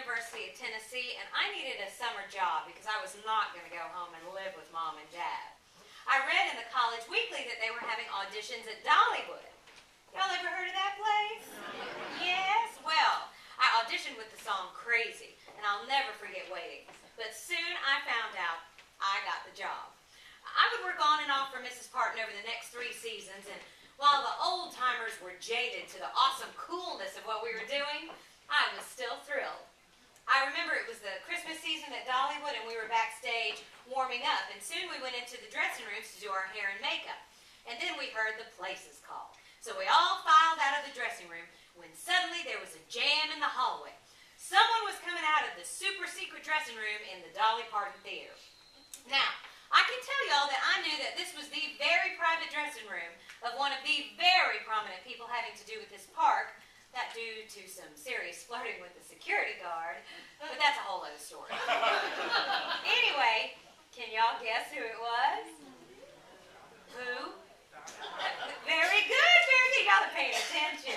University of Tennessee, and I needed a summer job because I was not going to go home and live with Mom and Dad. I read in the college weekly that they were having auditions at Dollywood. Y'all ever heard of that place? Yes? Well, I auditioned with the song Crazy, and I'll never forget waiting. But soon I found out I got the job. I would work on and off for Mrs. Parton over the next 3 seasons, and while the old-timers were jaded to the awesome coolness of what we were doing, I was still thrilled. I remember it was the Christmas season at Dollywood, and we were backstage warming up, and soon we went into the dressing rooms to do our hair and makeup. And then we heard the places call. So we all filed out of the dressing room when suddenly there was a jam in the hallway. Someone was coming out of the super secret dressing room in the Dolly Parton Theater. Now, I can tell y'all that I knew that this was the very private dressing room of one of the very prominent people having to do with this park, that due to some serious flirting with the security guard, but that's a whole other story. Anyway, can y'all guess who it was? Who? Very good, very good. Y'all are paying attention.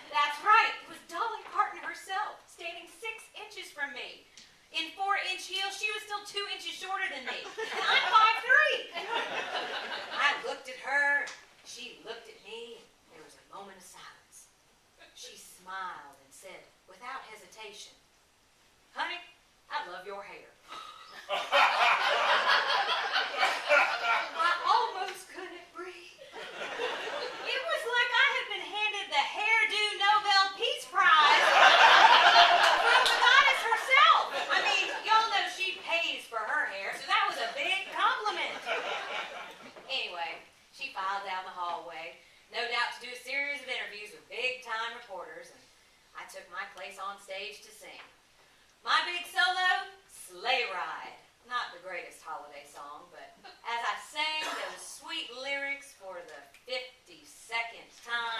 That's right. It was Dolly Parton herself, standing 6 inches from me. In 4-inch heels, she was still 2 inches shorter than me, and I'm 5'3". I looked at her, she looked at me, and there was a moment of silence. She smiled and said, without hesitation, "Honey, I love your hair." I almost couldn't breathe. It was like I had been handed the Hairdo Nobel Peace Prize from the goddess herself. I mean, y'all know she pays for her hair, so that was a big compliment. Anyway, she filed down the hallway, no doubt to do a series of interviews with big-time reporters, and I took my place on stage to sing. My big solo, Sleigh Ride. Not the greatest holiday song, but as I sang those sweet lyrics for the 52nd time,